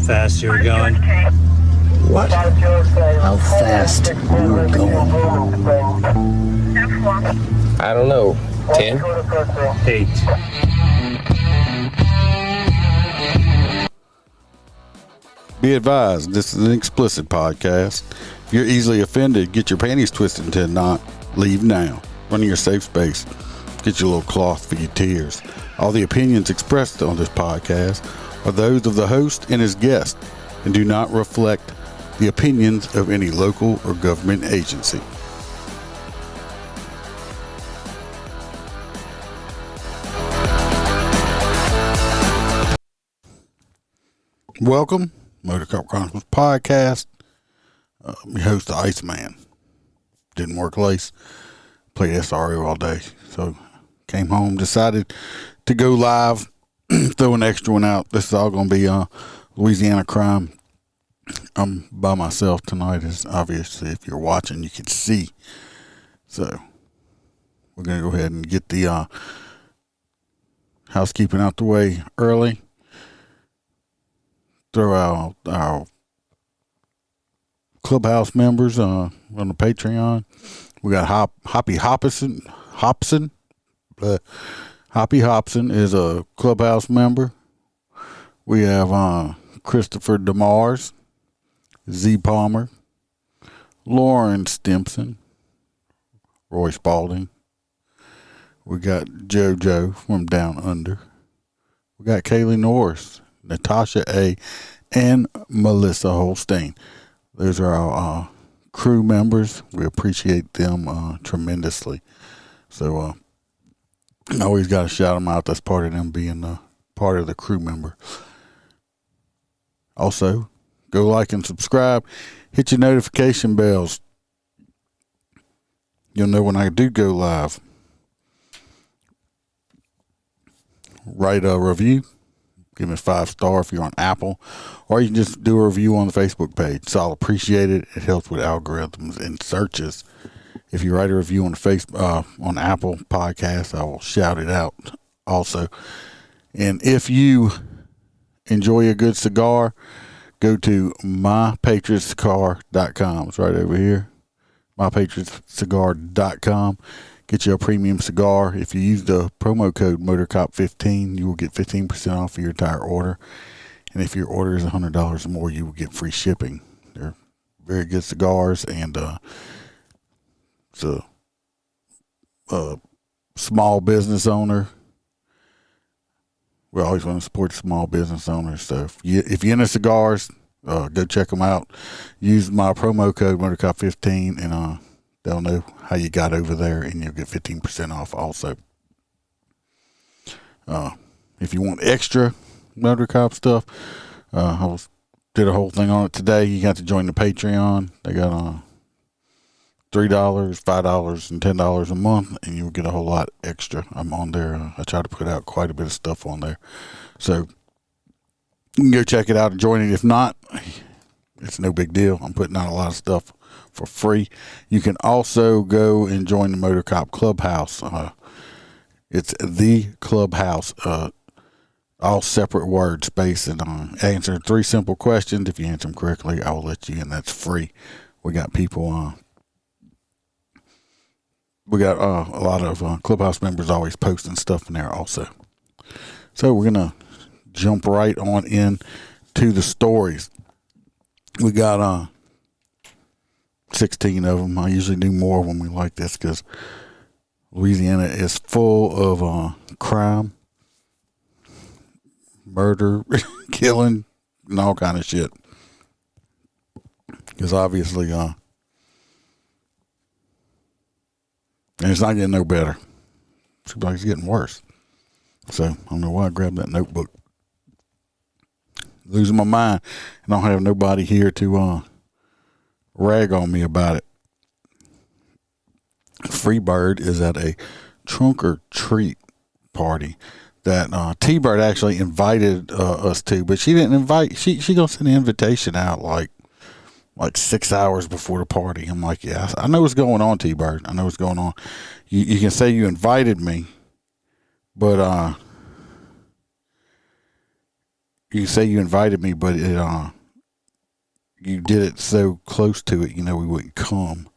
fast you were going. What? How fast you were going? I don't know. 10? 8. Be advised, this is an explicit podcast. If you're easily offended, get your panties twisted into a knot. Leave now. Run to your safe space. Get your little cloth for your tears. All the opinions expressed on this podcast are those of the host and his guest and do not reflect the opinions of any local or government agency. Welcome, Motor Cop Chronicles podcast. I'm your host, the Iceman. Didn't work late. Played SRO all day. So came home, decided to go live, throw an extra one out. This is all going to be Louisiana crime. I'm by myself tonight, as obviously if you're watching you can see. So we're going to go ahead and get the housekeeping out the way early. Throw out our clubhouse members on the Patreon. We got Hoppy Hopson. Hoppy Hopson is a clubhouse member. We have Christopher DeMars, Z Palmer, Lauren Stimpson, Roy Spalding. We got JoJo from Down Under. We got Kaylee Norris, Natasha A., and Melissa Holstein. Those are our crew members. We appreciate them tremendously. So I always got to shout them out. That's part of them being part of the crew member. Also, go like and subscribe. Hit your notification bells. You'll know when I do go live. Write a review. Give me 5-star if you're on Apple. Or you can just do a review on the Facebook page. So I'll appreciate it. It helps with algorithms and searches. If you write a review on the on Apple Podcasts, I will shout it out also. And if you enjoy a good cigar, go to mypatriotcigar.com. It's right over here. mypatriotcigar.com. Get you a premium cigar. If you use the promo code MotorCop15, you will get 15% off your entire order. And if your order is $100 or more, you will get free shipping. They're very good cigars, and it's a small business owner. We always want to support small business owners. So if you're into cigars, go check them out. Use my promo code MotorCop15, and they'll know how you got over there, and you'll get 15% off also. If you want extra Motor Cop stuff, did a whole thing on it today. You got to join the Patreon. They got $3, $5, and $10 a month, and you'll get a whole lot extra. I'm on there. I try to put out quite a bit of stuff on there. So you can go check it out and join it. If not, it's no big deal. I'm putting out a lot of stuff for free. You can also go and join the Motor Cop Clubhouse. It's the Clubhouse, all separate word space, and answer 3 simple questions. If you answer them correctly, I will let you in. That's free. We got people we got a lot of Clubhouse members always posting stuff in there also. So we're going to jump right on in to the stories. We got 16 of them. I usually do more when we like this because Louisiana is full of crime, murder, killing, and all kind of shit. Because obviously, and it's not getting no better. Seems like it's getting worse. So I don't know why I grabbed that notebook. Losing my mind. I don't have nobody here to rag on me about it. Freebird is at a trunk or treat party that T-Bird actually invited us to, but she didn't invite. She gonna send an invitation out like 6 hours before the party. I'm like, yeah, I know what's going on, T-Bird. I know what's going on. You can say you invited me, but you say you invited me, but you did it so close to it, we wouldn't come.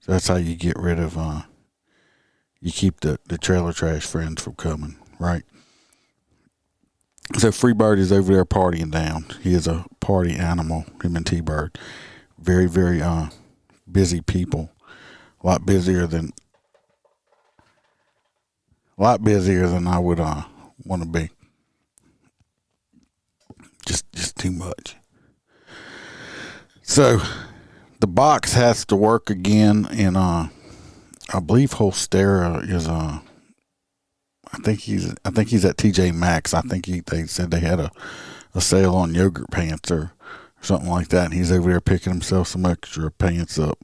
So that's how you get rid of, you keep the trailer trash friends from coming, right? So Freebird is over there partying down. He is a party animal, him and T-Bird. Very, very busy people. A lot busier than I would want to be. Just too much. So the box has to work again, and I believe Holstera is I think he's at TJ Maxx. I think they said they had a sale on yogurt pants or something like that, and he's over there picking himself some extra pants up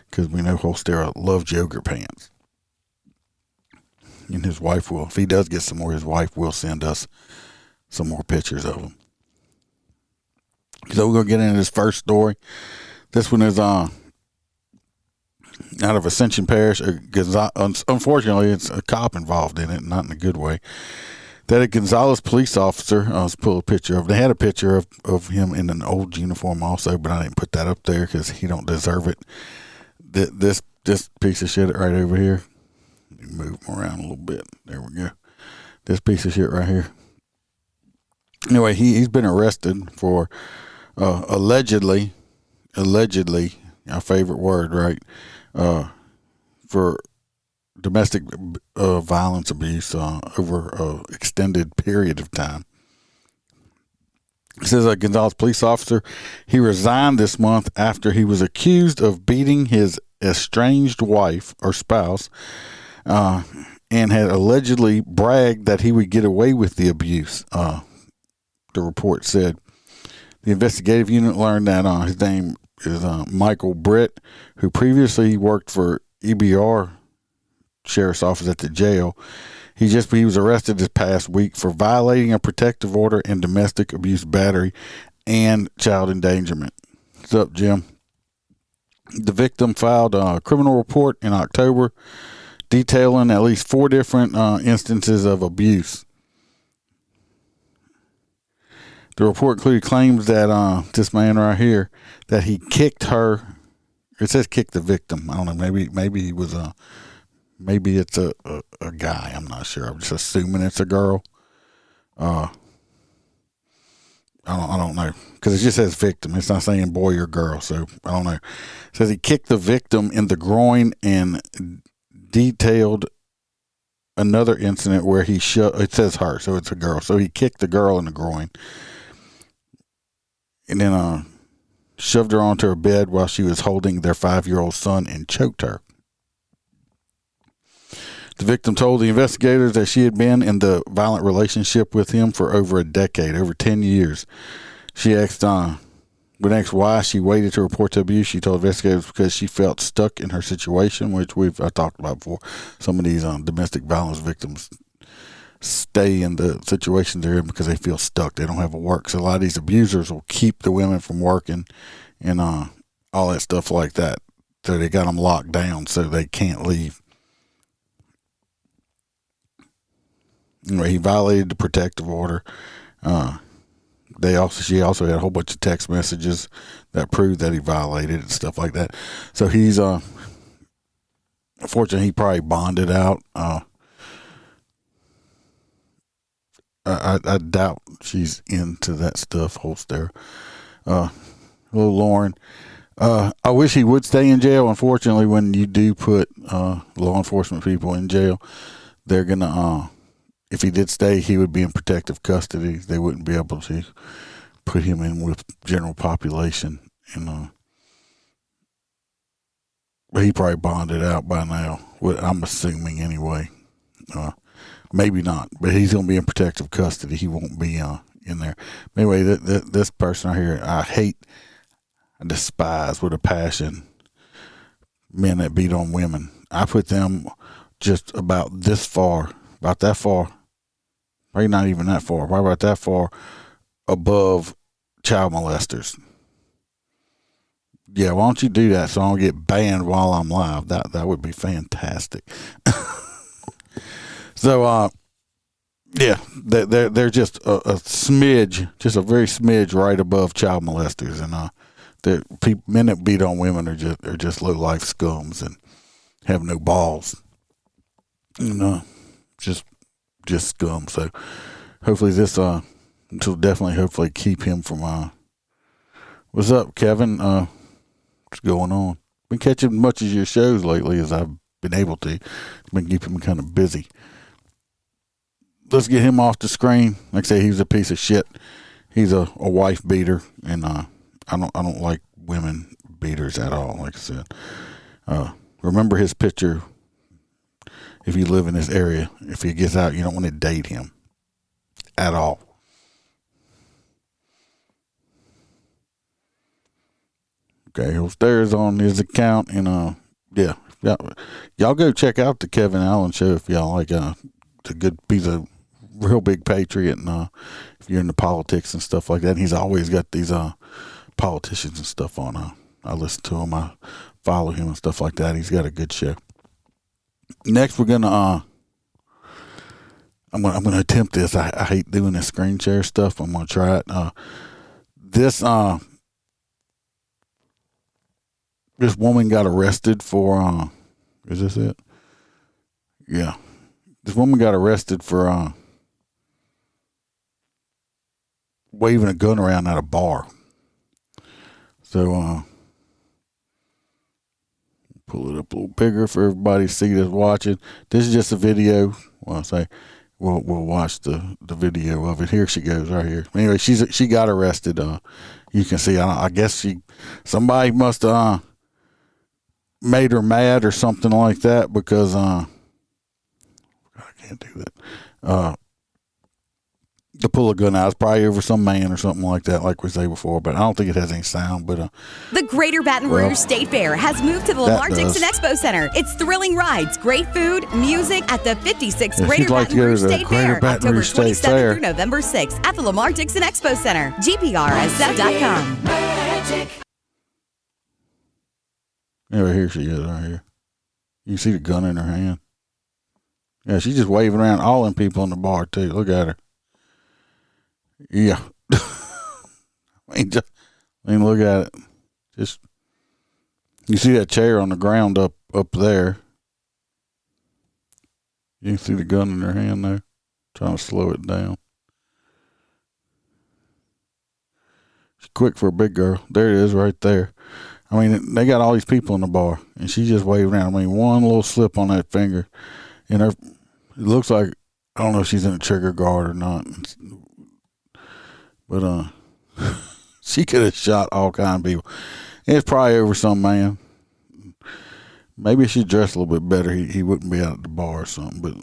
because we know Holstera loves yogurt pants. And his wife will, if he does get some more, his wife will send us some more pictures of them. So we're going to get into this first story. This one is out of Ascension Parish. Unfortunately, it's a cop involved in it, not in a good way. That a Gonzales police officer, let's pull a picture of. They had a picture of him in an old uniform also, but I didn't put that up there because he don't deserve it. This piece of shit right over here. Move him around a little bit. There we go. This piece of shit right here. Anyway, he's been arrested for allegedly, our favorite word, right? For domestic violence abuse over an extended period of time. It says a Gonzales police officer, he resigned this month after he was accused of beating his estranged wife or spouse and had allegedly bragged that he would get away with the abuse. The report said the investigative unit learned that his name is Michael Britt, who previously worked for EBR Sheriff's Office at the jail. He was arrested this past week for violating a protective order and domestic abuse battery and child endangerment. What's up, Jim? The victim filed a criminal report in October detailing at least 4 different instances of abuse. The report included claims that this man right here, that he kicked her. It says kick the victim. I don't know. Maybe he was maybe it's a guy. I'm not sure. I'm just assuming it's a girl. I don't know because it just says victim. It's not saying boy or girl. So I don't know. It says he kicked the victim in the groin and detailed another incident where he it says her, so it's a girl. So he kicked the girl in the groin and then shoved her onto her bed while she was holding their 5-year-old son and choked her. The victim told the investigators that she had been in the violent relationship with him for over a decade, over 10 years. She asked when asked why she waited to report the abuse, she told investigators because she felt stuck in her situation, which I talked about before. Some of these domestic violence victims stay in the situation they're in because they feel stuck. They don't have a work. So a lot of these abusers will keep the women from working and all that stuff like that. So they got them locked down so they can't leave. Anyway, he violated the protective order. She also had a whole bunch of text messages that proved that he violated and stuff like that. So he's unfortunately he probably bonded out. I doubt she's into that stuff, Holster. Little Lauren. I wish he would stay in jail. Unfortunately, when you do put law enforcement people in jail, they're gonna if he did stay, he would be in protective custody. They wouldn't be able to put him in with general population. And but he probably bonded out by now. I'm assuming anyway. Maybe not, but he's going to be in protective custody. He won't be in there. Anyway, this person right here, I despise with a passion men that beat on women. I put them just about this far, about that far, probably not even that far, probably about that far above child molesters. Yeah, why don't you do that so I don't get banned while I'm live? That would be fantastic. So, Yeah, they're just a smidge, just a very smidge right above child molesters, and men that beat on women are just low life scums and have no balls, just scum. So hopefully this will definitely hopefully keep him from. What's up, Kevin? What's going on? Been catching much of your shows lately as I've been able to. It's been keeping me kind of busy. Let's get him off the screen. Like I say, he's a piece of shit. He's a wife beater, and I don't like women beaters at all. Like I said, remember his picture. If you live in this area, if he gets out, you don't want to date him at all. Okay, there's on his account, and yeah, y'all go check out the Kevin Allen show if y'all like. It's a good piece of real big patriot, and if you're into politics and stuff like that, he's always got these politicians and stuff on. I listen to him, I follow him and stuff like that. He's got a good show. Next, we're gonna I'm gonna attempt this. I hate doing this screen share stuff. I'm gonna try it. This woman got arrested for is this it? Yeah. This woman got arrested for waving a gun around at a bar. So pull it up a little bigger for everybody to see that's watching. This is just a video. Well, I say we'll watch the video of it. Here she goes right here. Anyway, she got arrested. You can see. I guess somebody must made her mad or something like that because I can't do that. To pull a gun out, it's probably over some man or something like that, like we say before. But I don't think it has any sound. But the Greater Baton Rouge State Fair has moved to the Lamar Dixon Expo Center. It's thrilling rides, great food, music at the 56th Greater Baton Rouge State Fair, October 27th through November 6th at the Lamar Dixon Expo Center. GPRSF.com. Anyway, here she is right here. You can see the gun in her hand. Yeah, she's just waving around all them people in the bar too. Look at her. Yeah. I mean, look at it. Just you see that chair on the ground up there. You can see the gun in her hand there. Trying to slow it down. She's quick for a big girl. There it is right there. I mean, they got all these people in the bar, and she's just waving around. I mean, one little slip on that finger, and it looks like, I don't know if she's in a trigger guard or not, but she could have shot all kind of people. And it's probably over some man. Maybe if she dressed a little bit better, he wouldn't be out at the bar or something. But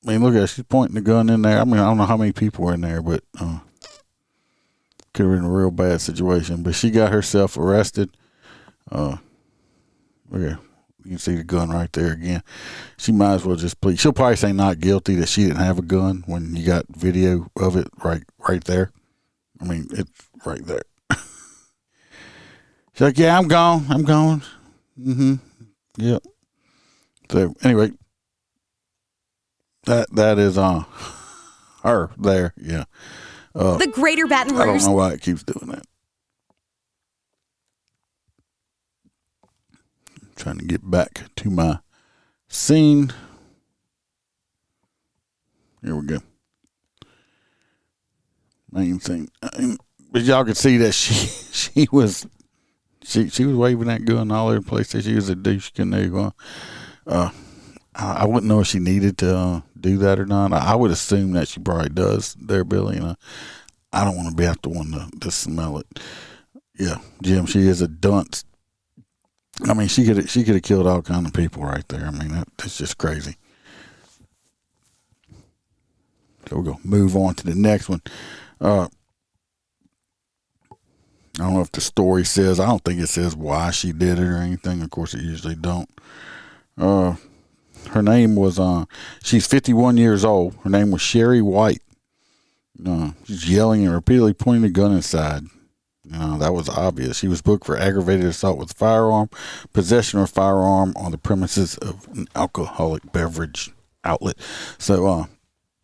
I mean, look at her. She's pointing the gun in there. I mean, I don't know how many people were in there, but could have been a real bad situation. But she got herself arrested. Look at, you can see the gun right there again. She might as well just plead. She'll probably say not guilty that she didn't have a gun when you got video of it right there. I mean, it's right there. She's like, yeah, I'm gone. Mm-hmm. Yep. So anyway, that is her there. Yeah. The Greater Baton Rouge. I don't know why it keeps doing that. Trying to get back to my scene. Here we go. Main thing. But y'all could see that she was waving that gun all over the place. She was a douche canoe. I wouldn't know if she needed to do that or not. I would assume that she probably does there, Billy. And I don't want to be the one to smell it. Yeah, Jim, she is a dunce. I mean, she could have killed all kind of people right there. I mean, that's just crazy. So we're gonna move on to the next one. I don't know if the story says. I don't think it says why she did it or anything. Of course, it usually don't. Her name was she's 51 years old. Her name was Sherry White. She's yelling and repeatedly pointing the gun inside. That was obvious. She was booked for aggravated assault with a firearm, possession of a firearm on the premises of an alcoholic beverage outlet. So,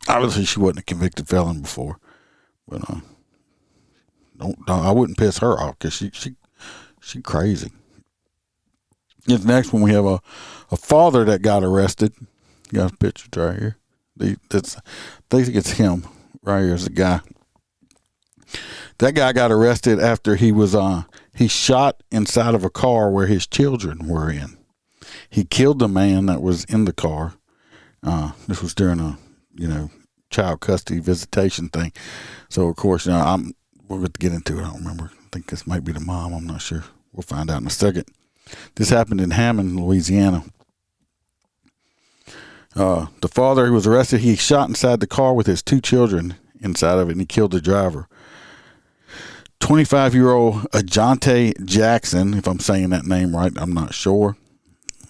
Obviously, she wasn't a convicted felon before, but I wouldn't piss her off because she crazy. This next one, we have a father that got arrested. You got pictures right here. I think it's him right here. Is the guy. That guy got arrested after he shot inside of a car where his children were in. He killed the man that was in the car. This was during a child custody visitation thing. So of course, we're going to get into it. I don't remember. I think this might be the mom. I'm not sure. We'll find out in a second. This happened in Hammond, Louisiana. The father who was arrested, he shot inside the car with his 2 children inside of it, and he killed the driver. 25-year-old Ajante Jackson, if I'm saying that name right, I'm not sure.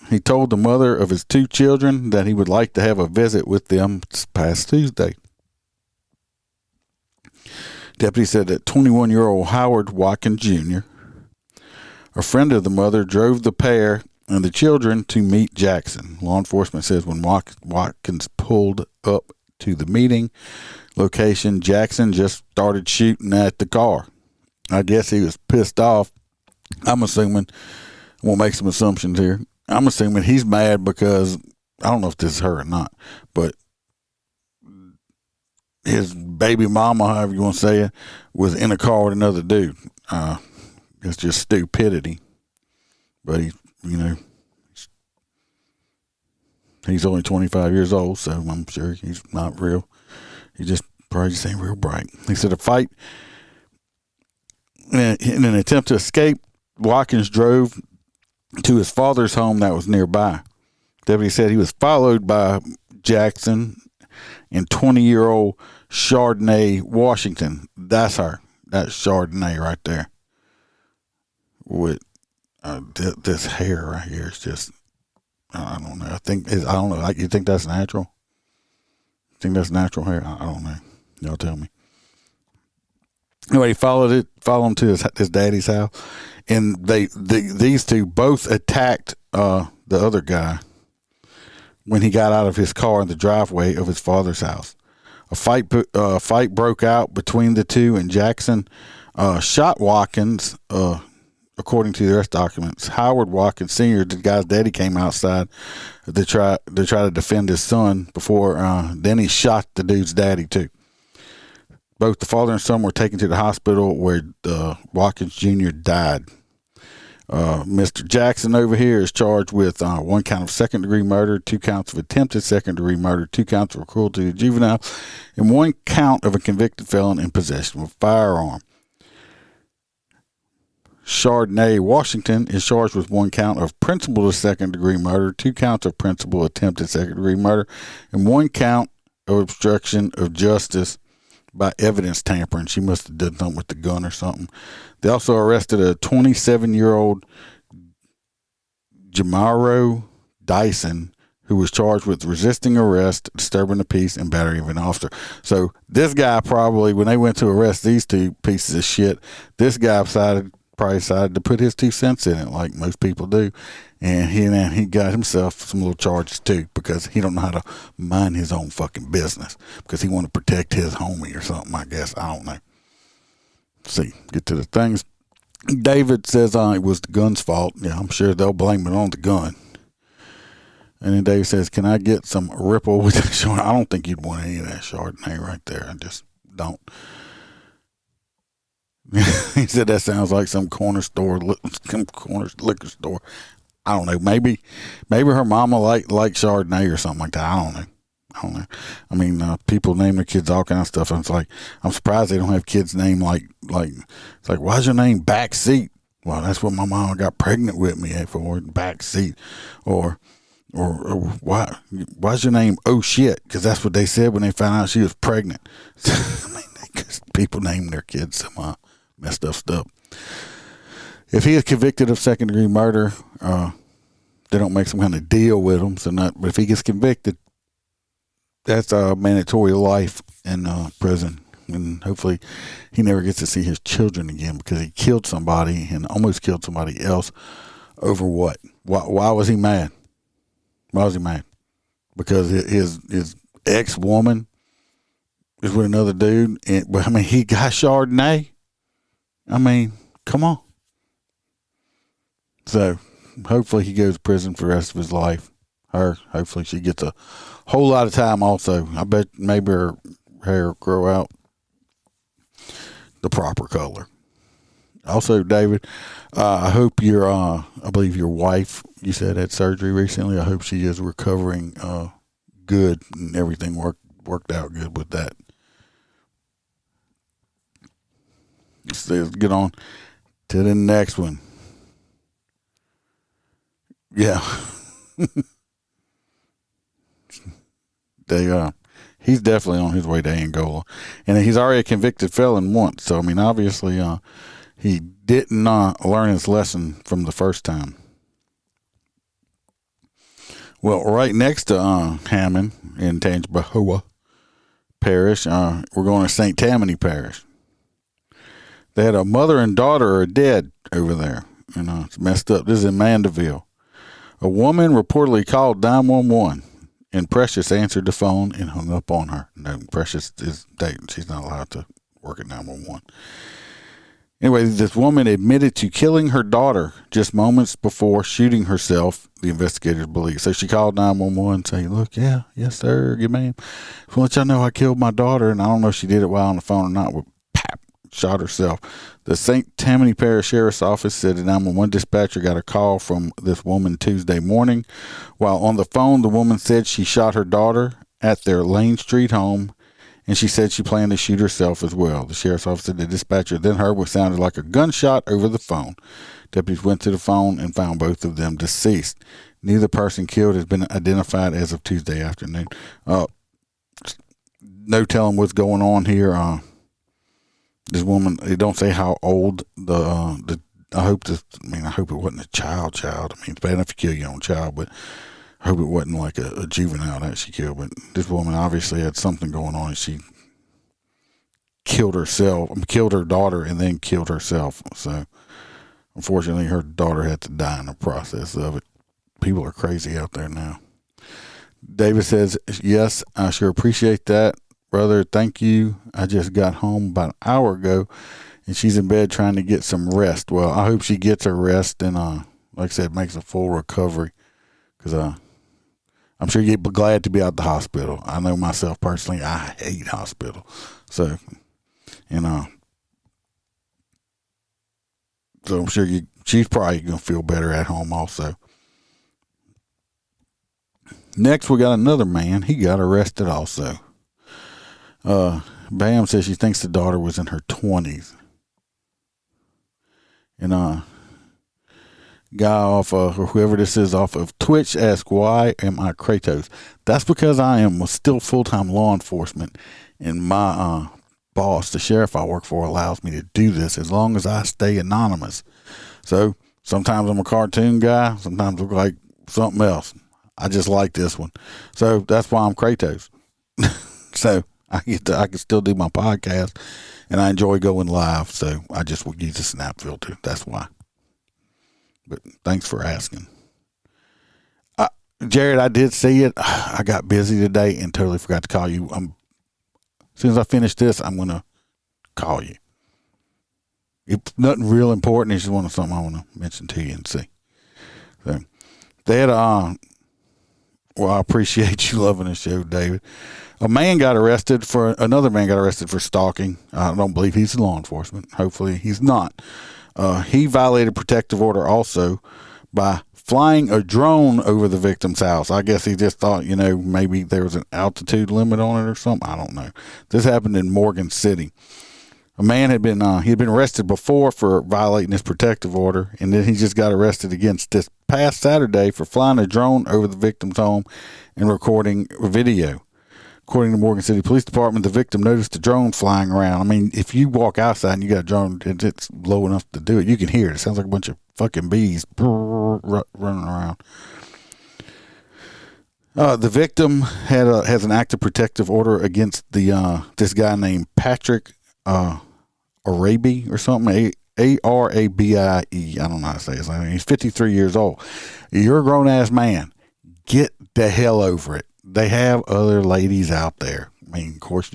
He told the mother of his 2 children that he would like to have a visit with them this past Tuesday. Deputy said that 21-year-old Howard Watkins Jr., a friend of the mother, drove the pair and the children to meet Jackson. Law enforcement says when Watkins pulled up to the meeting location, Jackson just started shooting at the car. I guess he was pissed off. I'm assuming, we'll make some assumptions here. I'm assuming he's mad because, I don't know if this is her or not, but his baby mama, however you want to say it, was in a car with another dude. It's just stupidity. But he's only 25 years old, so I'm sure he's not real. He just probably just ain't real bright. He said a fight in an attempt to escape, Watkins drove to his father's home that was nearby. Deputy said he was followed by Jackson and 20-year-old Chardonnay Washington. That's her. That's Chardonnay right there. With this hair right here is just, I don't know. I don't know. You think that's natural? Think that's natural hair? I don't know. Y'all tell me. Anyway, he followed him to his daddy's house, and these two both attacked the other guy when he got out of his car in the driveway of his father's house. A fight broke out between the two, and Jackson shot Watkins. According to the arrest documents, Howard Watkins Sr., the guy's daddy, came outside to try to defend his son before. Then he shot the dude's daddy too. Both the father and son were taken to the hospital where Watkins Jr. died. Mr. Jackson over here is charged with 1 count of second-degree murder, 2 counts of attempted second-degree murder, 2 counts of cruelty to a juvenile, and 1 count of a convicted felon in possession of a firearm. Chardonnay Washington is charged with 1 count of principal to second-degree murder, 2 counts of principal attempted second-degree murder, and 1 count of obstruction of justice by evidence tampering. She must have done something with the gun or something. They also arrested a 27-year-old Jamaro Dyson, who was charged with resisting arrest, disturbing the peace, and battery of an officer. So this guy probably, when they went to arrest these 2 pieces of shit, this guy probably decided to put his 2 cents in it, like most people do, and he got himself some little charges too, because he don't know how to mind his own fucking business, because he want to protect his homie or something, I guess. I don't know. See, get to the things. David says it was the gun's fault. Yeah, I'm sure they'll blame it on the gun. And then David says, can I get some Ripple with that Chardonnay? I don't think you'd want any of that Chardonnay right there. I just don't. He said that sounds like some corner liquor store. I don't know. Maybe her mama like Chardonnay or something like that. I don't know. I mean, people name their kids all kinds of stuff. And it's like, I'm surprised they don't have kids named like it's like, why's your name Backseat? Well, that's what my mama got pregnant with me for, Backseat. Or why's your name Oh Shit? Because that's what they said when they found out she was pregnant. I mean, people name their kids some messed up stuff. If he is convicted of second-degree murder, they don't make some kind of deal with him. But if he gets convicted, that's a mandatory life in prison, and hopefully he never gets to see his children again, because he killed somebody and almost killed somebody else over what? Why was he mad? Why was he mad? Because his ex-woman is with another dude. But I mean, he got Chardonnay. I mean, come on. So hopefully he goes to prison for the rest of his life. Hopefully she gets a whole lot of time also. I bet maybe her hair will grow out the proper color. Also, David, I hope I believe your wife, you said, had surgery recently. I hope she is recovering good and everything worked out good with that. Let's get on to the next one. Yeah. He's definitely on his way to Angola. And he's already a convicted felon once. So, I mean, obviously, he didn't learn his lesson from the first time. Well, right next to Hammond in Tangipahoa Parish, we're going to St. Tammany Parish. They had a mother and daughter are dead over there. It's messed up. This is in Mandeville. A woman reportedly called 911, and Precious answered the phone and hung up on her. No, Precious is dating. She's not allowed to work at 911. Anyway, this woman admitted to killing her daughter just moments before shooting herself, the investigators believe. So she called 911 saying, look, yes, sir, good ma'am. Just want to let y'all know I killed my daughter, and I don't know if she did it while on the phone or not, but shot herself. The St. Tammany Parish Sheriff's Office said a 911 dispatcher got a call from this woman Tuesday morning. While on the phone, the woman said she shot her daughter at their Lane Street home, and she said she planned to shoot herself as well. The sheriff's office said the dispatcher then heard what sounded like a gunshot over the phone. Deputies went to the phone and found both of them deceased. Neither person killed has been identified as of Tuesday afternoon. No telling what's going on here. This woman, they don't say how old I hope it wasn't a child. I mean, it's bad enough you kill your own child, but I hope it wasn't like a juvenile that she killed. But this woman obviously had something going on, and she killed her daughter, and then killed herself. So, unfortunately, her daughter had to die in the process of it. People are crazy out there now. David says, yes, I sure appreciate that. Brother, thank you. I just got home about an hour ago, and she's in bed trying to get some rest. Well, I hope she gets her rest and, like I said, makes a full recovery, because I'm sure you'd be glad to be out the hospital. I know myself personally, I hate hospital. So, so I'm sure she's probably going to feel better at home also. Next, we got another man. He got arrested also. Bam says she thinks the daughter was in her 20s. And guy off or whoever this is off of Twitch asked, why am I Kratos? That's because I am still full-time law enforcement, and my boss, the sheriff I work for, allows me to do this as long as I stay anonymous. So sometimes I'm a cartoon guy, sometimes I look like something else. I just like this one. So that's why I'm Kratos. So I can still do my podcast, and I enjoy going live. So I just will use a snap filter. That's why. But thanks for asking. Jared, I did see it. I got busy today and totally forgot to call you. As soon as I finish this, I'm going to call you. It's nothing real important. It's just something I want to mention to you and see. So they had well, I appreciate you loving the show, David. Another man got arrested for stalking. I don't believe he's in law enforcement. Hopefully he's not. He violated protective order also by flying a drone over the victim's house. I guess he just thought, maybe there was an altitude limit on it or something. I don't know. This happened in Morgan City. A man had been arrested before for violating his protective order, and then he just got arrested again this past Saturday for flying a drone over the victim's home and recording video. According to Morgan City Police Department, the victim noticed the drone flying around. I mean, if you walk outside and you got a drone, it's low enough to do it. You can hear it. It sounds like a bunch of fucking bees running around. The victim has an active protective order against this guy named Patrick Arabi or something. Arabie. I don't know how to say his name. He's 53 years old. You're a grown ass man. Get the hell over it. They have other ladies out there. I mean, of course,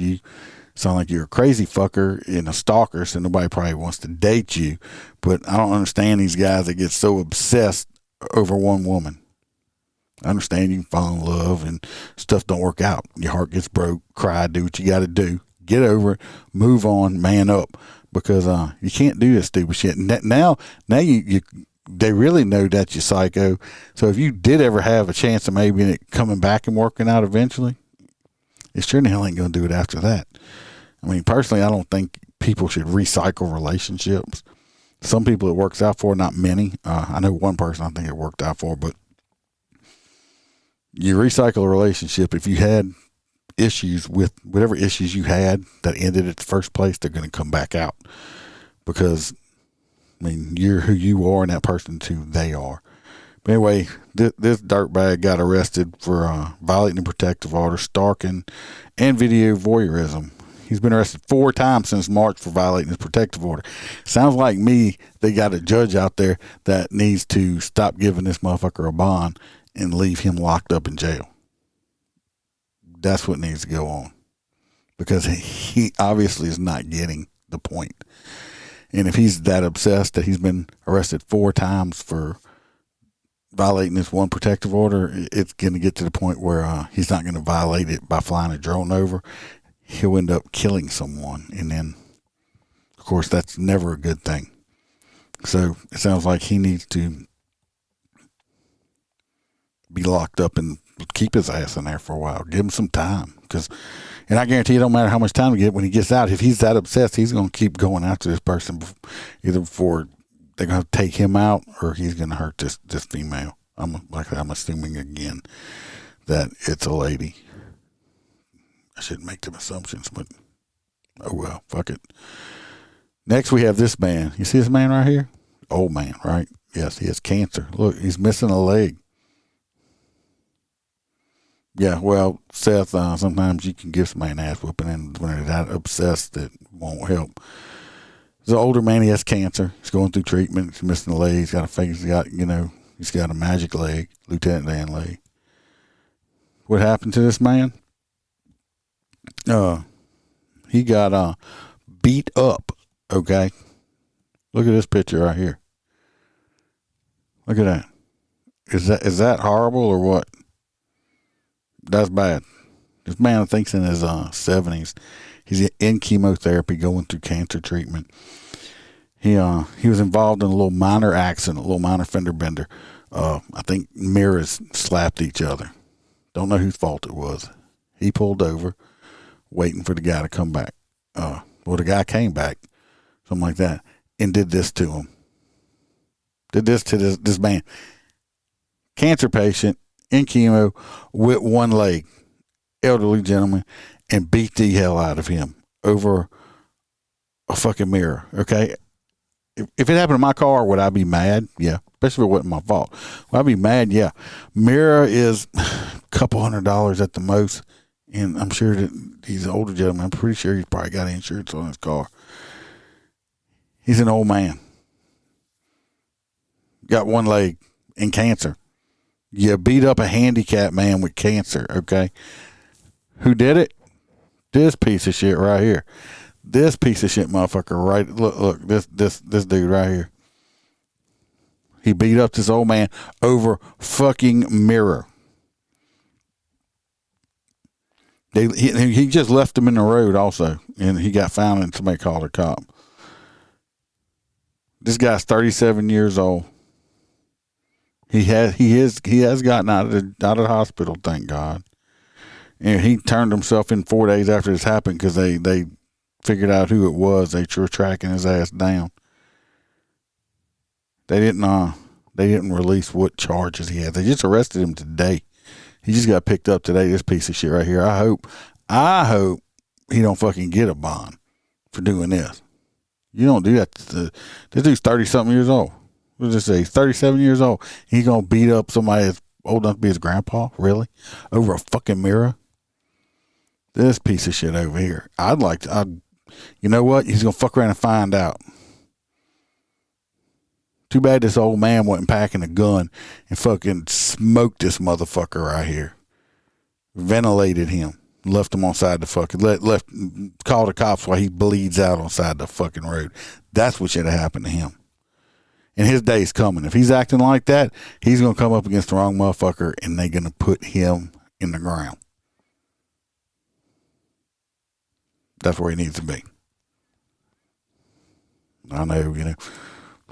Sound like you're a crazy fucker and a stalker, so nobody probably wants to date you. But I don't understand these guys that get so obsessed over one woman. I understand you can fall in love and stuff don't work out. Your heart gets broke, cry, do what you got to do. Get over it, move on, man up, because you can't do this stupid shit. Now they really know that you're psycho. So if you did ever have a chance of maybe it coming back and working out eventually, it sure the hell ain't going to do it after that. I mean, personally, I don't think people should recycle relationships. Some people it works out for, not many. I know one person I think it worked out for, but you recycle a relationship. If you had issues with whatever issues you had that ended at the first place, they're going to come back out because, I mean, you're who you are and that person's who they are. But anyway, this dirtbag got arrested for violating the protective order, stalking, and video voyeurism. He's been arrested 4 times since March for violating his protective order. Sounds like me, they got a judge out there that needs to stop giving this motherfucker a bond and leave him locked up in jail. That's what needs to go on. Because he obviously is not getting the point. And if he's that obsessed that he's been arrested 4 times for violating this one protective order, it's going to get to the point where he's not going to violate it by flying a drone over. He'll end up killing someone. And then, of course, that's never a good thing. So it sounds like he needs to be locked up and keep his ass in there for a while. Give him some time. And I guarantee it don't matter how much time he gets when he gets out. If he's that obsessed, he's going to keep going after this person either before they're going to take him out or he's going to hurt this female. I'm assuming again that it's a lady. I shouldn't make them assumptions, but oh well, fuck it. Next we have this man. You see this man right here? Old man, right? Yes, he has cancer. Look, he's missing a leg. Yeah, well, Seth, sometimes you can give somebody an ass whooping, and when they're that obsessed, it won't help. He's an older man. He has cancer. He's going through treatment. He's missing a leg. He's got a face. He's got a magic leg, Lieutenant Dan leg. What happened to this man? He got beat up. Okay, look at this picture right here. Look at that. Is that horrible or what? That's bad. This man thinks in his 70s. He's in chemotherapy, going through cancer treatment. He was involved in a little minor accident, a little minor fender bender. I think mirrors slapped each other. Don't know whose fault it was. He pulled over, waiting for the guy to come back. The guy came back, something like that, and did this to him. Did this to this man. Cancer patient in chemo with one leg, elderly gentleman, and beat the hell out of him over a fucking mirror. Okay, if it happened to my car, would I be mad? Yeah, especially if it wasn't my fault. Would I be mad? Yeah. Mirror is a couple $100 at the most, and I'm sure that he's an older gentleman. I'm pretty sure he's probably got insurance on his car. He's an old man, got one leg and cancer. You beat up a handicapped man with cancer, okay? Who did it? This piece of shit right here. This piece of shit motherfucker, right? Look, this dude right here. He beat up this old man over fucking mirror. He just left him in the road also, and he got found and somebody called a cop. This guy's 37 years old. He has gotten out of the hospital, thank God. And he turned himself in 4 days after this happened because they figured out who it was. They were tracking his ass down. They didn't release what charges he had. They just arrested him today. He just got picked up today. This piece of shit right here. I hope he don't fucking get a bond for doing this. You don't do that. This dude's 30-something years old. What does it say? He's 37 years old. He's going to beat up somebody that's old enough to be his grandpa? Really? Over a fucking mirror? This piece of shit over here. You know what? He's going to fuck around and find out. Too bad this old man wasn't packing a gun and fucking smoked this motherfucker right here. Ventilated him. left him on side the fucking called the cops while he bleeds out on side the fucking road. That's what should have happened to him. And his day's coming. If he's acting like that, he's gonna come up against the wrong motherfucker, and they're gonna put him in the ground. That's where he needs to be. I know,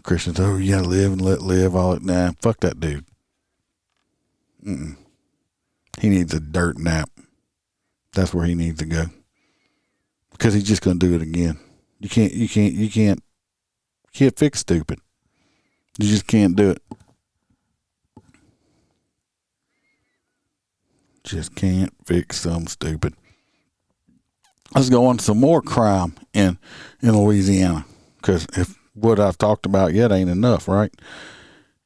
Christians, you gotta live and let live, all that. Nah, fuck that dude. He needs a dirt nap. That's where he needs to go. Because he's just gonna do it again. You can't fix stupid. You just can't do it. Just can't fix some stupid. Let's go on to some more crime in Louisiana. Because if what I've talked about yet ain't enough, right?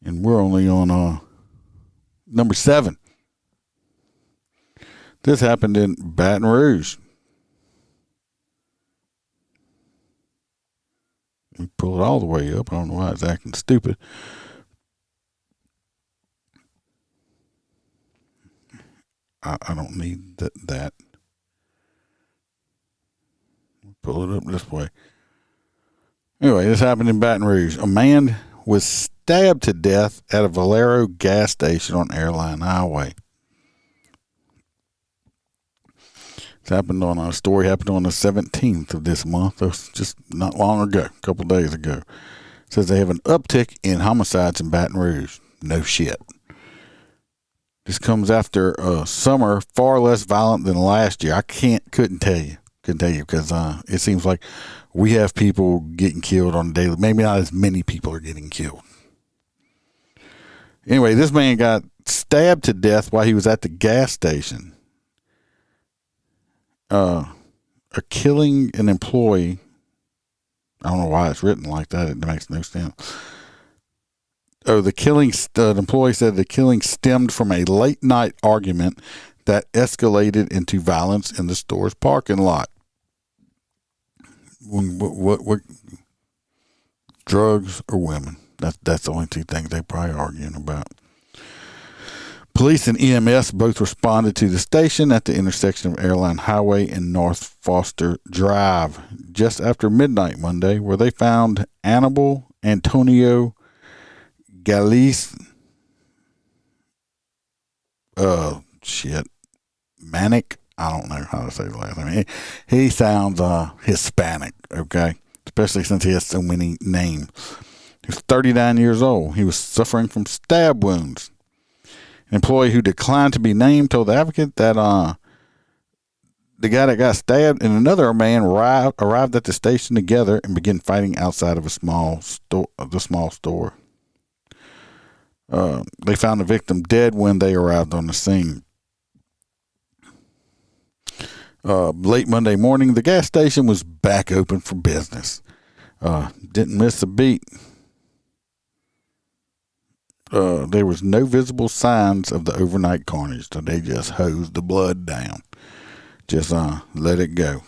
And we're only on number 7. This happened in Baton Rouge. We pull it all the way up. I don't know why it's acting stupid. I don't need that. Pull it up this way. Anyway, this happened in Baton Rouge. A man was stabbed to death at a Valero gas station on Airline Highway. It happened on a story happened on the 17th of this month. It was just not long ago, a couple of days ago. It says they have an uptick in homicides in Baton Rouge. No shit. This comes after a summer far less violent than last year. I couldn't tell you because it seems like we have people getting killed on a daily. Maybe not as many people are getting killed. Anyway, this man got stabbed to death while he was at the gas station. Killing an employee. I don't know why it's written like that. It makes no sense. The employee said the killing stemmed from a late night argument that escalated into violence in the store's parking lot. What drugs or women? That's the only two things they probably arguing about. Police and EMS both responded to the station at the intersection of Airline Highway and North Foster Drive just after midnight Monday, where they found Annabelle Antonio Galice. Manic. I don't know how to say the last name. He sounds Hispanic, okay? Especially since he has so many names. He was 39 years old. He was suffering from stab wounds. An employee who declined to be named told the advocate that the guy that got stabbed and another man arrived at the station together and began fighting outside of a small store. They found the victim dead when they arrived on the scene. Late Monday morning, the gas station was back open for business. Didn't miss a beat. There was no visible signs of the overnight carnage, so they just hosed the blood down. Just let it go.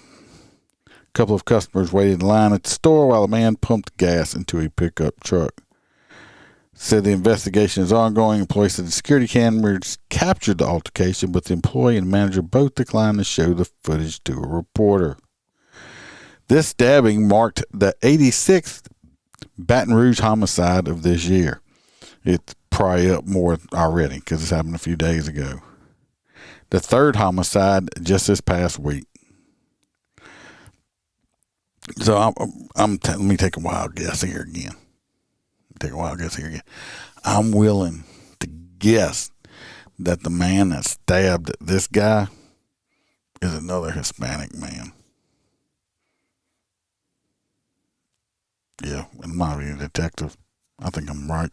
A couple of customers waited in line at the store while a man pumped gas into a pickup truck. Said the investigation is ongoing. Employees said the security cameras captured the altercation, but the employee and manager both declined to show the footage to a reporter. This stabbing marked the 86th Baton Rouge homicide of this year. It's probably up more already because it's happened a few days ago. The third homicide just this past week. So let me take a wild guess here again. I'm willing to guess that the man that stabbed this guy is another Hispanic man. Yeah, I'm not even a detective. I think I'm right.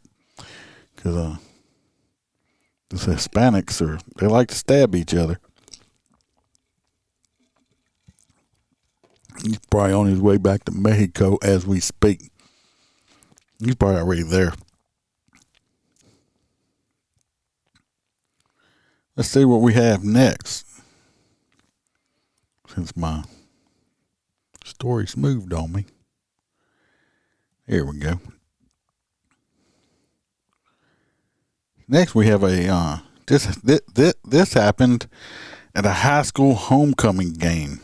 Because the Hispanics they like to stab each other. He's probably on his way back to Mexico as we speak. He's probably already there. Let's see what we have next. Since my story's moved on me. Here we go. Next we have a this happened at a high school homecoming game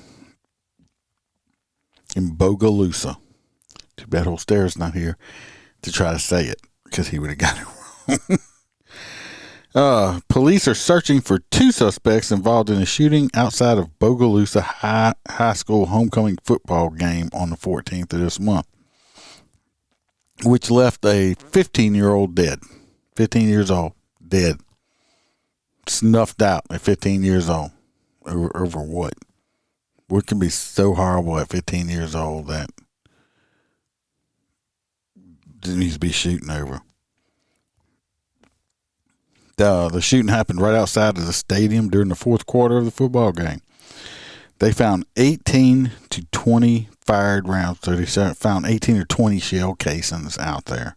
in Bogalusa. Too bad old Stairs not here to try to say it, because he would have got it wrong. Police are searching for 2 suspects involved in a shooting outside of Bogalusa High School homecoming football game on the 14th of this month, which left a 15-year-old dead. 15 years old, dead. Snuffed out at 15 years old. Over what? What can be so horrible at 15 years old that needs to be shooting over? The shooting happened right outside of the stadium during the 4th quarter of the football game. They found 18 to 20 fired rounds. So they found 18 or 20 shell casings out there.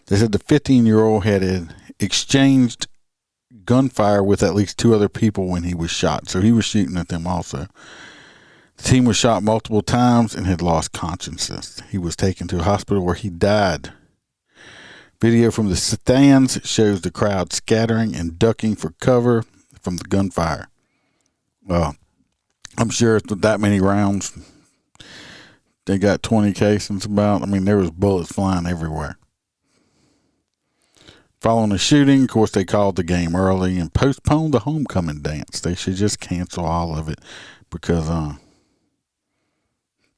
They said the 15-year-old had exchanged gunfire with at least 2 other people when he was shot. So he was shooting at them also. The team was shot multiple times and had lost consciousness. He was taken to a hospital where he died. Video from the stands shows the crowd scattering and ducking for cover from the gunfire. I'm sure with that many rounds, they got 20 casings about. I mean, there was bullets flying everywhere. Following the shooting, of course, they called the game early and postponed the homecoming dance. They should just cancel all of it because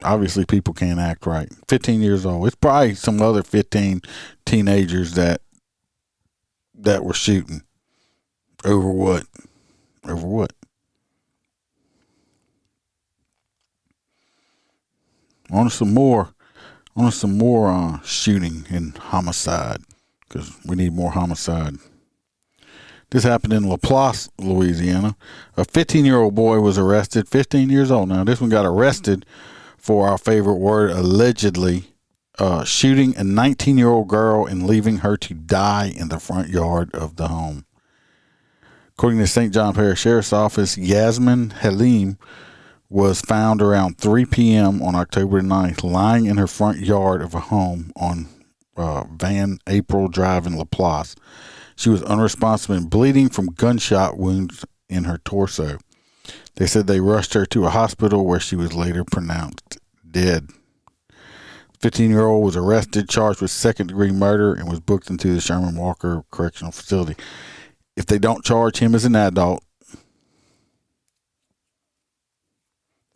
obviously people can't act right. 15 years old. It's probably some other 15 teenagers that were shooting. Over what? Over what? On some more shooting and homicide, because we need more homicide. This happened in Laplace, Louisiana. A 15-year-old boy was arrested, 15 years old now. This one got arrested for our favorite word, allegedly shooting a 19-year-old girl and leaving her to die in the front yard of the home. According to St. John Parish Sheriff's Office, Yasmin Halim was found around 3 p.m. on October 9th, lying in her front yard of a home on Van April Drive in Laplace. She was unresponsive and bleeding from gunshot wounds in her torso. They said they rushed her to a hospital where she was later pronounced dead. The 15-year-old was arrested, charged with second-degree murder, and was booked into the Sherman Walker Correctional Facility. If they don't charge him as an adult,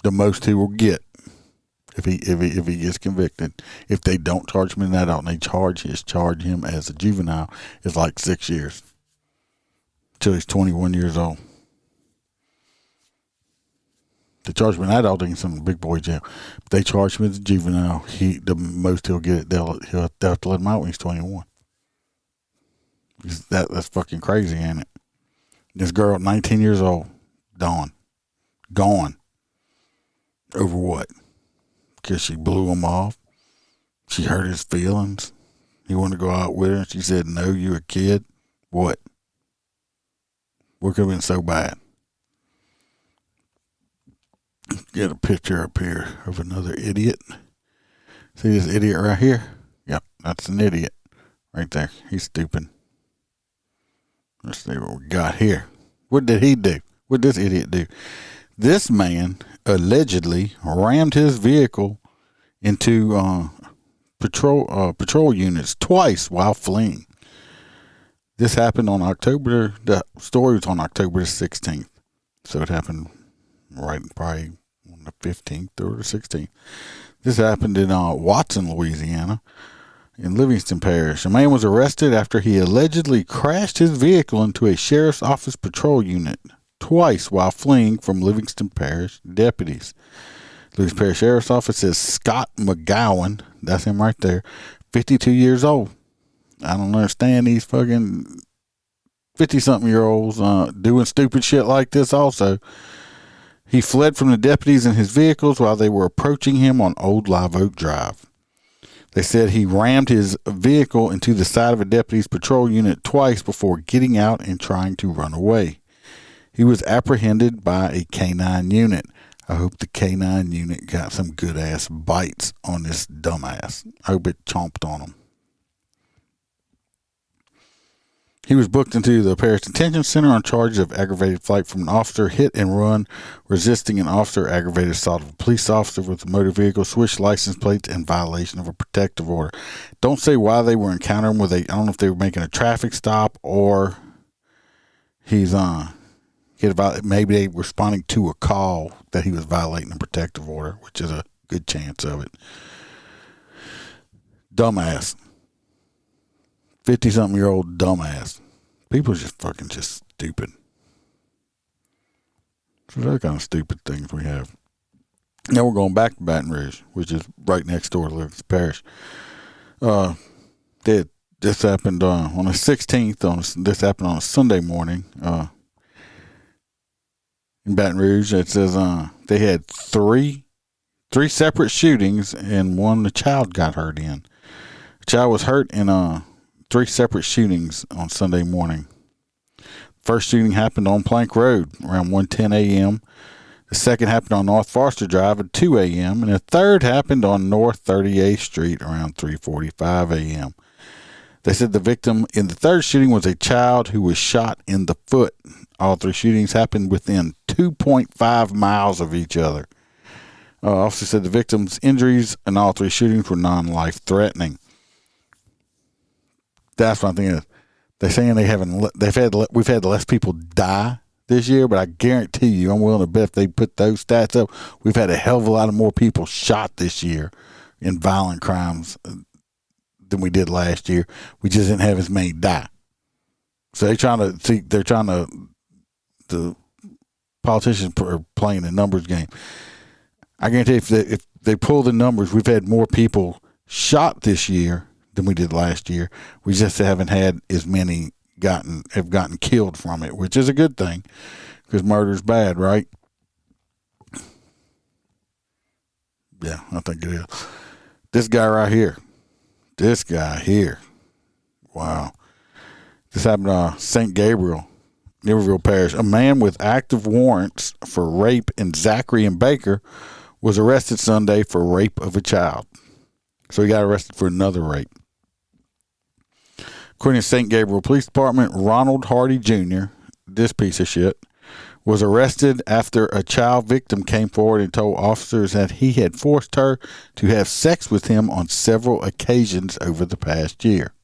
the most he will get if he gets convicted, if they don't charge him as an adult and they charge him as a juvenile, is like 6 years till he's 21 years old. They charge him an adult, they can send him to big boy jail. But they charge him as a juvenile, the most he'll get, they'll have to let him out when he's 21. That's fucking crazy, ain't it? This girl, 19 years old, gone. Over what? Because she blew him off. She hurt his feelings. He wanted to go out with her. She said, no, you're a kid. What? What could have been so bad? Get a picture up here of another idiot. See this idiot right here? Yep, that's an idiot right there. He's stupid. Let's see what we got here. What did he do? What did this idiot do? This man allegedly rammed his vehicle into patrol units twice while fleeing. This happened on the story was on October the 16th. So it happened right probably on the 15th or the 16th. This happened in Watson, Louisiana, in Livingston Parish. A man was arrested after he allegedly crashed his vehicle into a sheriff's office patrol unit twice while fleeing from Livingston Parish deputies. Livingston Parish Sheriff's Office says Scott McGowan, that's him right there, 52 years old. I don't understand these fucking 50-something-year-olds doing stupid shit like this also. He fled from the deputies in his vehicles while they were approaching him on Old Live Oak Drive. They said he rammed his vehicle into the side of a deputy's patrol unit twice before getting out and trying to run away. He was apprehended by a K-9 unit. I hope the K-9 unit got some good-ass bites on this dumbass. I hope it chomped on him. He was booked into the parish detention center on charges of aggravated flight from an officer, hit and run, resisting an officer, aggravated assault of a police officer with a motor vehicle, switched license plates, and violation of a protective order. Don't say why they were encountering I don't know if they were making a traffic stop or maybe they were responding to a call that he was violating a protective order, which is a good chance of it. Dumbass. 50-something-year-old dumbass. People are just stupid. So those kind of stupid things we have. Now we're going back to Baton Rouge, which is right next door to the parish. This happened on the 16th. This happened on a Sunday morning in Baton Rouge. It says they had three separate shootings, and one the child got hurt in. The child was hurt in 3 separate shootings on Sunday morning. First shooting happened on Plank Road around 1:10 a.m. The second happened on North Foster Drive at 2 a.m. And the third happened on North 38th Street around 3:45 a.m. They said the victim in the third shooting was a child who was shot in the foot. All 3 shootings happened within 2.5 miles of each other. Officer said the victim's injuries in all 3 shootings were non-life threatening. That's what I'm thinking. They're saying we've had less people die this year, but I guarantee you, I'm willing to bet if they put those stats up, we've had a hell of a lot of more people shot this year in violent crimes than we did last year. We just didn't have as many die. So the politicians are playing a numbers game. I guarantee if they pull the numbers, we've had more people shot this year than we did last year. We just haven't had as many gotten killed from it, which is a good thing because murder's bad, right? Yeah, I think it is. This guy here. Wow. This happened to St. Gabriel, Niverville Parish. A man with active warrants for rape in Zachary and Baker was arrested Sunday for rape of a child. So he got arrested for another rape. According to St. Gabriel Police Department, Ronald Hardy Jr., this piece of shit, was arrested after a child victim came forward and told officers that he had forced her to have sex with him on several occasions over the past year.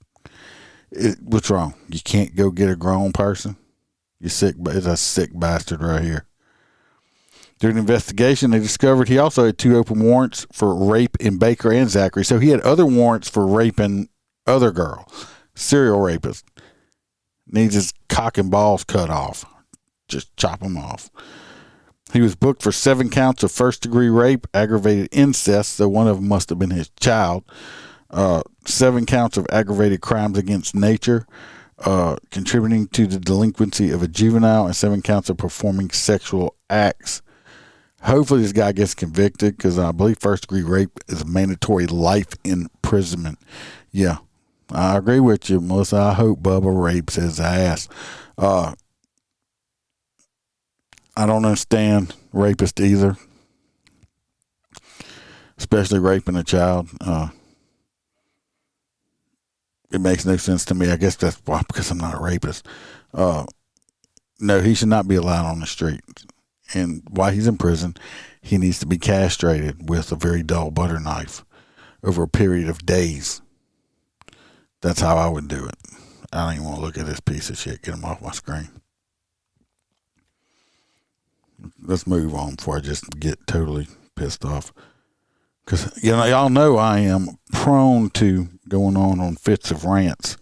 What's wrong? You can't go get a grown person? You're sick. It's a sick bastard right here. During the investigation, they discovered he also had 2 open warrants for rape in Baker and Zachary. So he had other warrants for raping other girls. Serial rapist. Needs his cock and balls cut off. Just chop them off. He was booked for 7 counts of first-degree rape, aggravated incest, so one of them must have been his child. 7 counts of aggravated crimes against nature, contributing to the delinquency of a juvenile, and 7 counts of performing sexual acts. Hopefully this guy gets convicted because I believe first-degree rape is mandatory life imprisonment. Yeah. I agree with you, Melissa. I hope Bubba rapes his ass. I don't understand rapists either, especially raping a child. It makes no sense to me. I guess that's why, because I'm not a rapist. No, he should not be allowed on the street. And while he's in prison, he needs to be castrated with a very dull butter knife over a period of days. That's how I would do it. I don't even want to look at this piece of shit. Get him off my screen. Let's move on before I just get totally pissed off. Because, y'all know I am prone to going on fits of rants.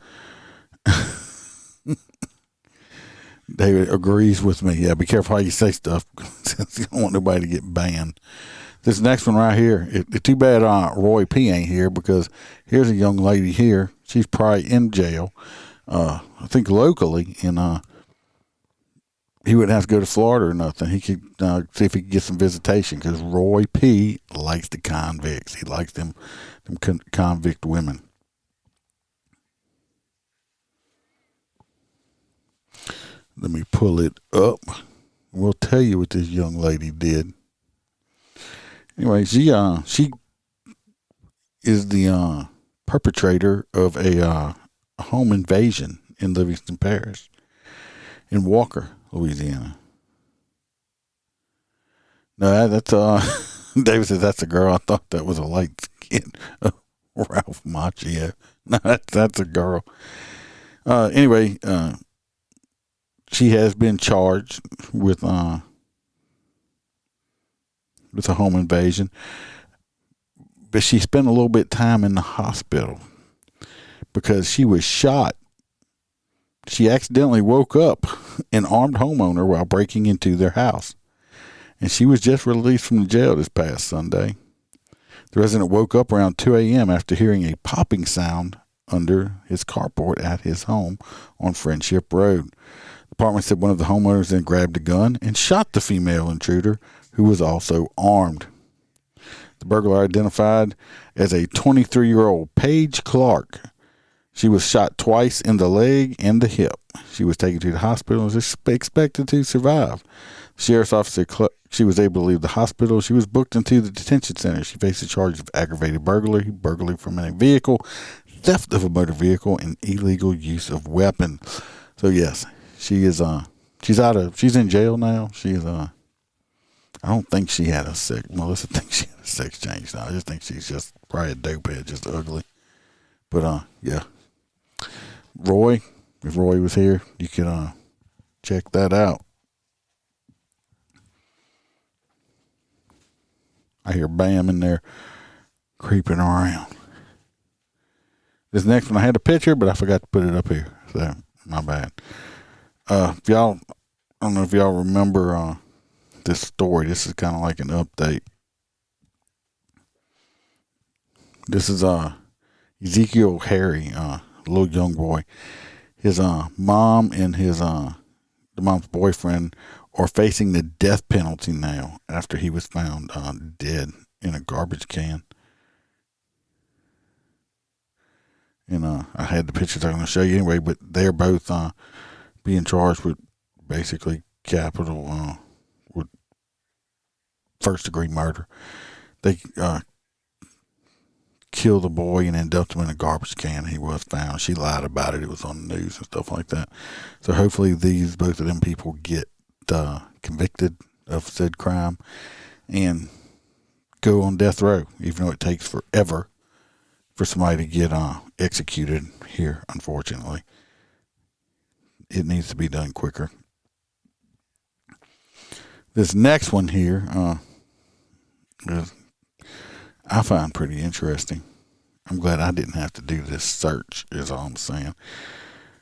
David agrees with me. Yeah, be careful how you say stuff. You don't want nobody to get banned. This next one right here, it's too bad Roy P ain't here, because here's a young lady here. She's probably in jail, I think locally, and he wouldn't have to go to Florida or nothing. He could see if he could get some visitation, because Roy P likes the convicts. He likes them convict women. Let me pull it up. We'll tell you what this young lady did. Anyway, she is the perpetrator of a home invasion in Livingston Parish in Walker, Louisiana. No, that's David says that's a girl. I thought that was a light skin Ralph Macchio. No, that's a girl. Anyway, she has been charged with a home invasion, but she spent a little bit of time in the hospital because she was shot. She accidentally woke up an armed homeowner while breaking into their house, and she was just released from the jail this past Sunday. The resident woke up around 2 a.m. after hearing a popping sound under his carport at his home on Friendship Road. The department said one of the homeowners then grabbed a gun and shot the female intruder, who was also armed. The burglar identified as a 23-year-old Paige Clark. She was shot twice in the leg and the hip. She was taken to the hospital and was expected to survive. The sheriff's office said she was able to leave the hospital. She was booked into the detention center. She faced a charge of aggravated burglary, burglary from a vehicle, theft of a motor vehicle, and illegal use of weapon. So yes, she is she's in jail now. I don't think she had Melissa thinks she had a sex change now. I just think she's just probably a dopehead, just ugly. But yeah. Roy, if Roy was here, you could check that out. I hear Bam in there creeping around. This next one, I had a picture, but I forgot to put it up here. So, my bad. I don't know if y'all remember this story. This is kind of like an update. This is Ezekiel Harry, little young boy. His mom and the mom's boyfriend are facing the death penalty now after he was found dead in a garbage can. And I had the pictures I'm going to show you anyway, but they're both being charged with basically capital with first degree murder. They killed the boy and then dumped him in a garbage can. He was found. She lied about it. It was on the news and stuff like that. So hopefully both of them people get convicted of said crime and go on death row, even though it takes forever for somebody to get executed here, unfortunately. It needs to be done quicker. This next one here I find pretty interesting. I'm glad I didn't have to do this search, is all I'm saying.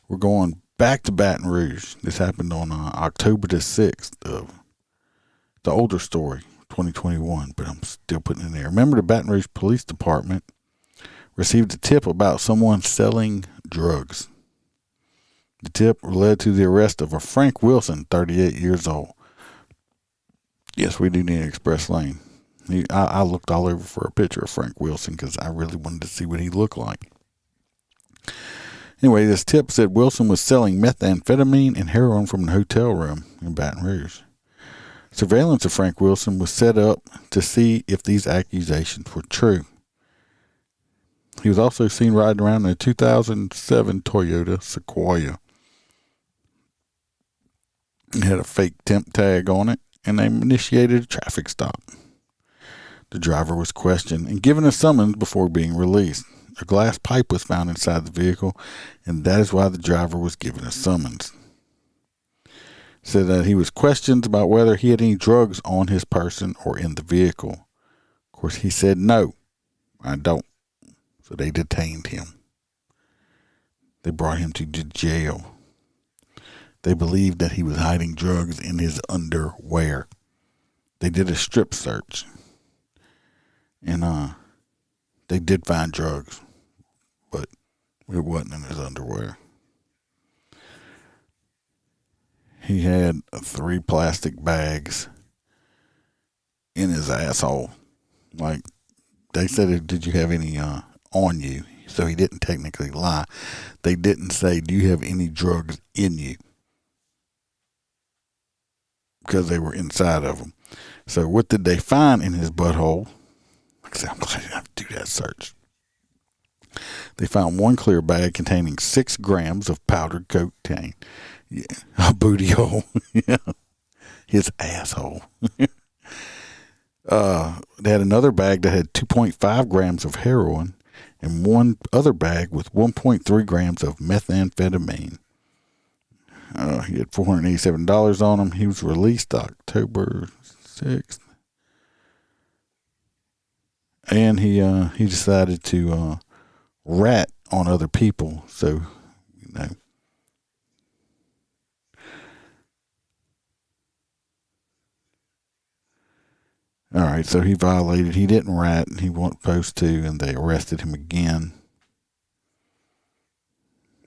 We're going back to Baton Rouge. This happened on October the 6th of the older story, 2021, but I'm still putting it in there. Remember, the Baton Rouge Police Department received a tip about someone selling drugs. The tip led to the arrest of a Frank Wilson, 38 years old. Yes, we do need an express lane. I looked all over for a picture of Frank Wilson because I really wanted to see what he looked like. Anyway, this tip said Wilson was selling methamphetamine and heroin from a hotel room in Baton Rouge. Surveillance of Frank Wilson was set up to see if these accusations were true. He was also seen riding around in a 2007 Toyota Sequoia. It had a fake temp tag on it, and they initiated a traffic stop. The driver was questioned and given a summons before being released. A glass pipe was found inside the vehicle, and that is why the driver was given a summons. Said that he was questioned about whether he had any drugs on his person or in the vehicle. Of course, he said, "No, I don't." So they detained him. They brought him to jail. They believed that he was hiding drugs in his underwear. They did a strip search. And they did find drugs, but it wasn't in his underwear. He had 3 plastic bags in his asshole. Like, they said, "Did you have any on you?" So he didn't technically lie. They didn't say, "Do you have any drugs in you?" Because they were inside of him. So what did they find in his butthole? Like I said, I'm glad I didn't have to do that search. They found one clear bag containing 6 grams of powdered cocaine. Yeah, a booty hole. Yeah, his asshole. They had another bag that had 2.5 grams of heroin and one other bag with 1.3 grams of methamphetamine. He had $487 on him. He was released October 6th. And he decided to rat on other people. So, you know. All right, so he violated. He didn't rat, and he wasn't supposed to, and they arrested him again.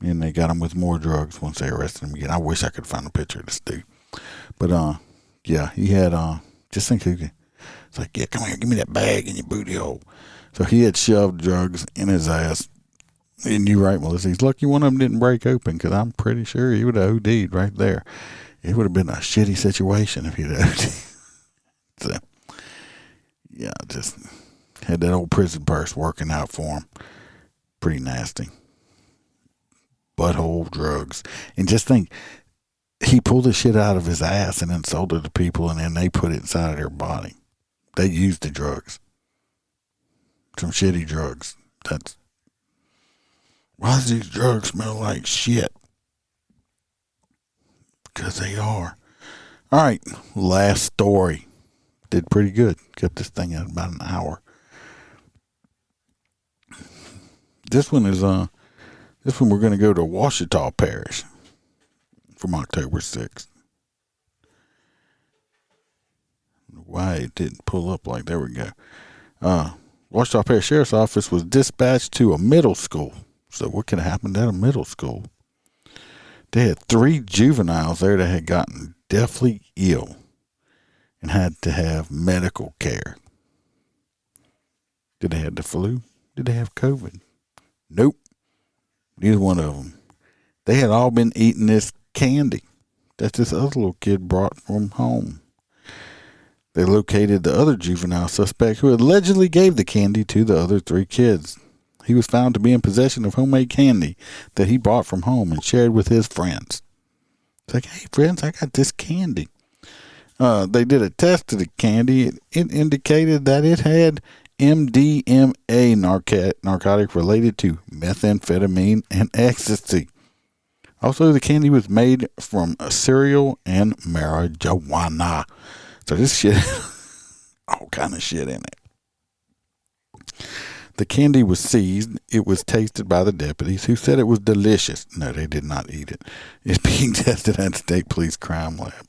And they got him with more drugs once they arrested him again. I wish I could find a picture of this dude. But, yeah, he had, just think who could. It's like, yeah, come here, give me that bag in your booty hole. So he had shoved drugs in his ass. And you're right, Melissa. He's lucky one of them didn't break open, because I'm pretty sure he would have OD'd right there. It would have been a shitty situation if he'd OD'd. So, yeah, just had that old prison purse working out for him. Pretty nasty. Butthole drugs. And just think, he pulled the shit out of his ass and then sold it to people, and then they put it inside of their body. They used the drugs. Some shitty drugs. That's why does these drugs smell like shit? Because they are. All right, last story. Did pretty good. Kept this thing at about an hour. This one we're going to go to Ouachita Parish from October 6th. Why it didn't pull up like, there we go. Ouachita Parish Sheriff's Office was dispatched to a middle school. So what could have happened at a middle school? They had 3 juveniles there that had gotten deathly ill and had to have medical care. Did they have the flu? Did they have COVID? Nope. Neither one of them. They had all been eating this candy that this other little kid brought from home. They located the other juvenile suspect who allegedly gave the candy to the other 3 kids. He was found to be in possession of homemade candy that he brought from home and shared with his friends. It's like, hey, friends, I got this candy. They did a test of the candy. It indicated that it had MDMA narcotic related to methamphetamine and ecstasy. Also, the candy was made from cereal and marijuana. So this shit, all kind of shit in it. The candy was seized. It was tasted by the deputies, who said it was delicious. No, they did not eat it. It's being tested at the State Police Crime Lab.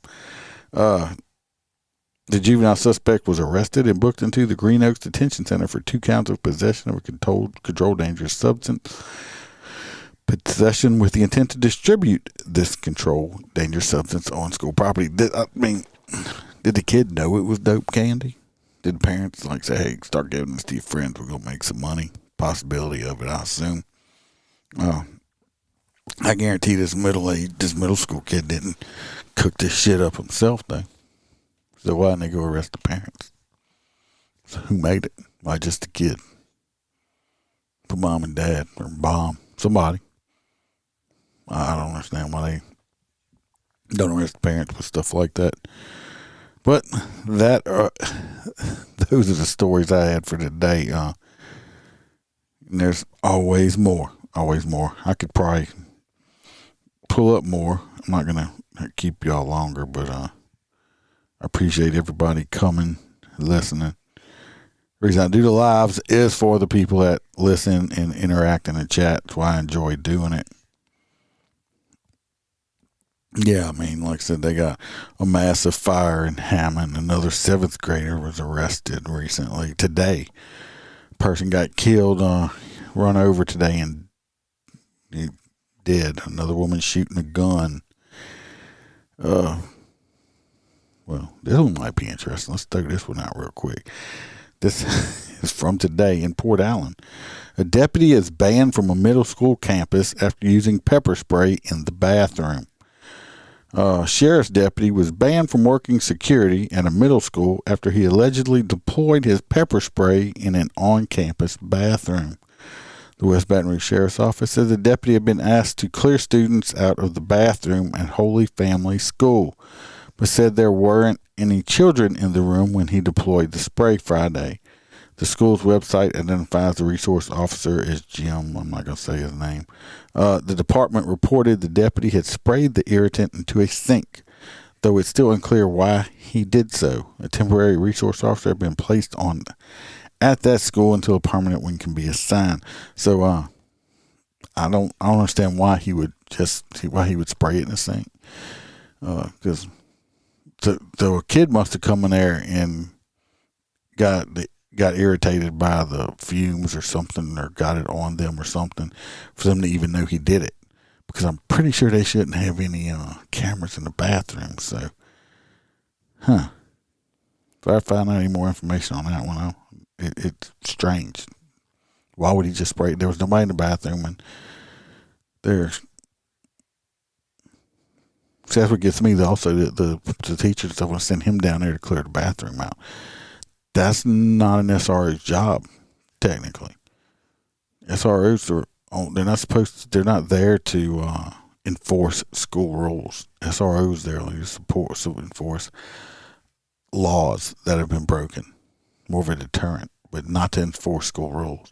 The juvenile suspect was arrested and booked into the Green Oaks Detention Center for 2 counts of possession of a controlled dangerous substance. Possession with the intent to distribute this controlled dangerous substance on school property. Did the kid know it was dope candy? Did the parents say, hey, start giving this to your friends, we're going to make some money? Possibility of it, I assume. I guarantee this middle school kid didn't cook this shit up himself, though. So why didn't they go arrest the parents? So who made it? Why just the kid? For mom and dad, or bomb, somebody. I don't understand why they don't arrest the parents with stuff like that. But those are the stories I had for today. And there's always more. I could probably pull up more. I'm not going to keep y'all longer, but I appreciate everybody coming, listening. The reason I do the lives is for the people that listen and interact in the chat. That's why I enjoy doing it. Yeah, I mean, like I said, they got a massive fire in Hammond. Another 7th grader was arrested recently. Today, person got killed, run over today and he dead. Another woman shooting a gun. Well, this one might be interesting. Let's throw this one out real quick. This is from today in Port Allen. A deputy is banned from a middle school campus after using pepper spray in the bathroom. Sheriff's deputy was banned from working security at a middle school after he allegedly deployed his pepper spray in an on-campus bathroom. The West Baton Rouge Sheriff's Office says the deputy had been asked to clear students out of the bathroom at Holy Family School, but said there weren't any children in the room when he deployed the spray Friday. The school's website identifies the resource officer as Jim. I'm not going to say his name. The department reported the deputy had sprayed the irritant into a sink, though it's still unclear why he did so. A temporary resource officer had been placed on at that school until a permanent one can be assigned. So I don't understand why he would spray it in the sink. Because the kid must have come in there and got irritated by the fumes or something, or got it on them or something, for them to even know he did it. Because I'm pretty sure they shouldn't have any cameras in the bathroom. So, if I find out any more information on that one, it's strange. Why would he just spray it? There was nobody in the bathroom, and there's. See, that's what gets me. Also, the teachers that want to send him down there to clear the bathroom out. That's not an SRO's job, technically. SROs they're not there to enforce school rules. SROs there only to enforce laws that have been broken, more of a deterrent, but not to enforce school rules.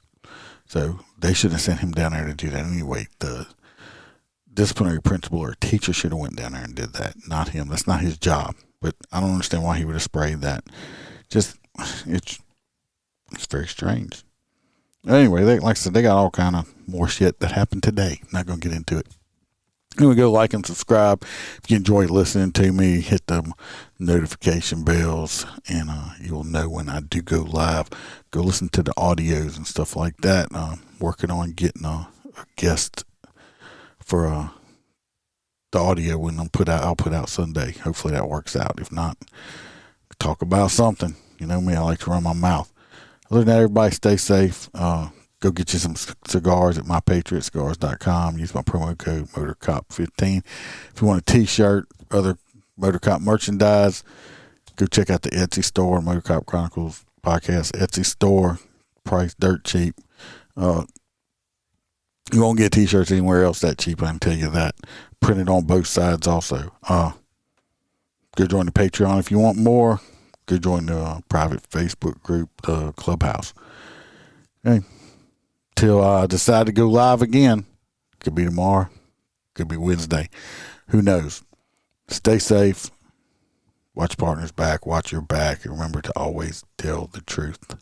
So they should have sent him down there to do that anyway. The disciplinary principal or teacher should have went down there and did that, not him. That's not his job. But I don't understand why he would have sprayed that. It's very strange. Anyway, like I said, they got all kind of more shit that happened today. Not going to get into it. Anyway, go like and subscribe. If you enjoy listening to me, hit the notification bells, and you'll know when I do go live. Go listen to the audios and stuff like that. Working on getting a guest for the audio when I'll put out Sunday. Hopefully that works out. If not, talk about something. You know me, I like to run my mouth. Other than that, everybody stay safe. Go get you some cigars at mypatriotcigars.com. Use my promo code MotorCop15. If you want a t-shirt, other MotorCop merchandise, go check out the Etsy store, MotorCop Chronicles Podcast Etsy store. Price dirt cheap. You won't get t-shirts anywhere else that cheap, I can tell you that. Printed on both sides also. Go join the Patreon if you want more. Go join the private Facebook group, the Clubhouse. Okay. Till I decide to go live again. Could be tomorrow. Could be Wednesday. Who knows? Stay safe. Watch partners back. Watch your back. And remember to always tell the truth.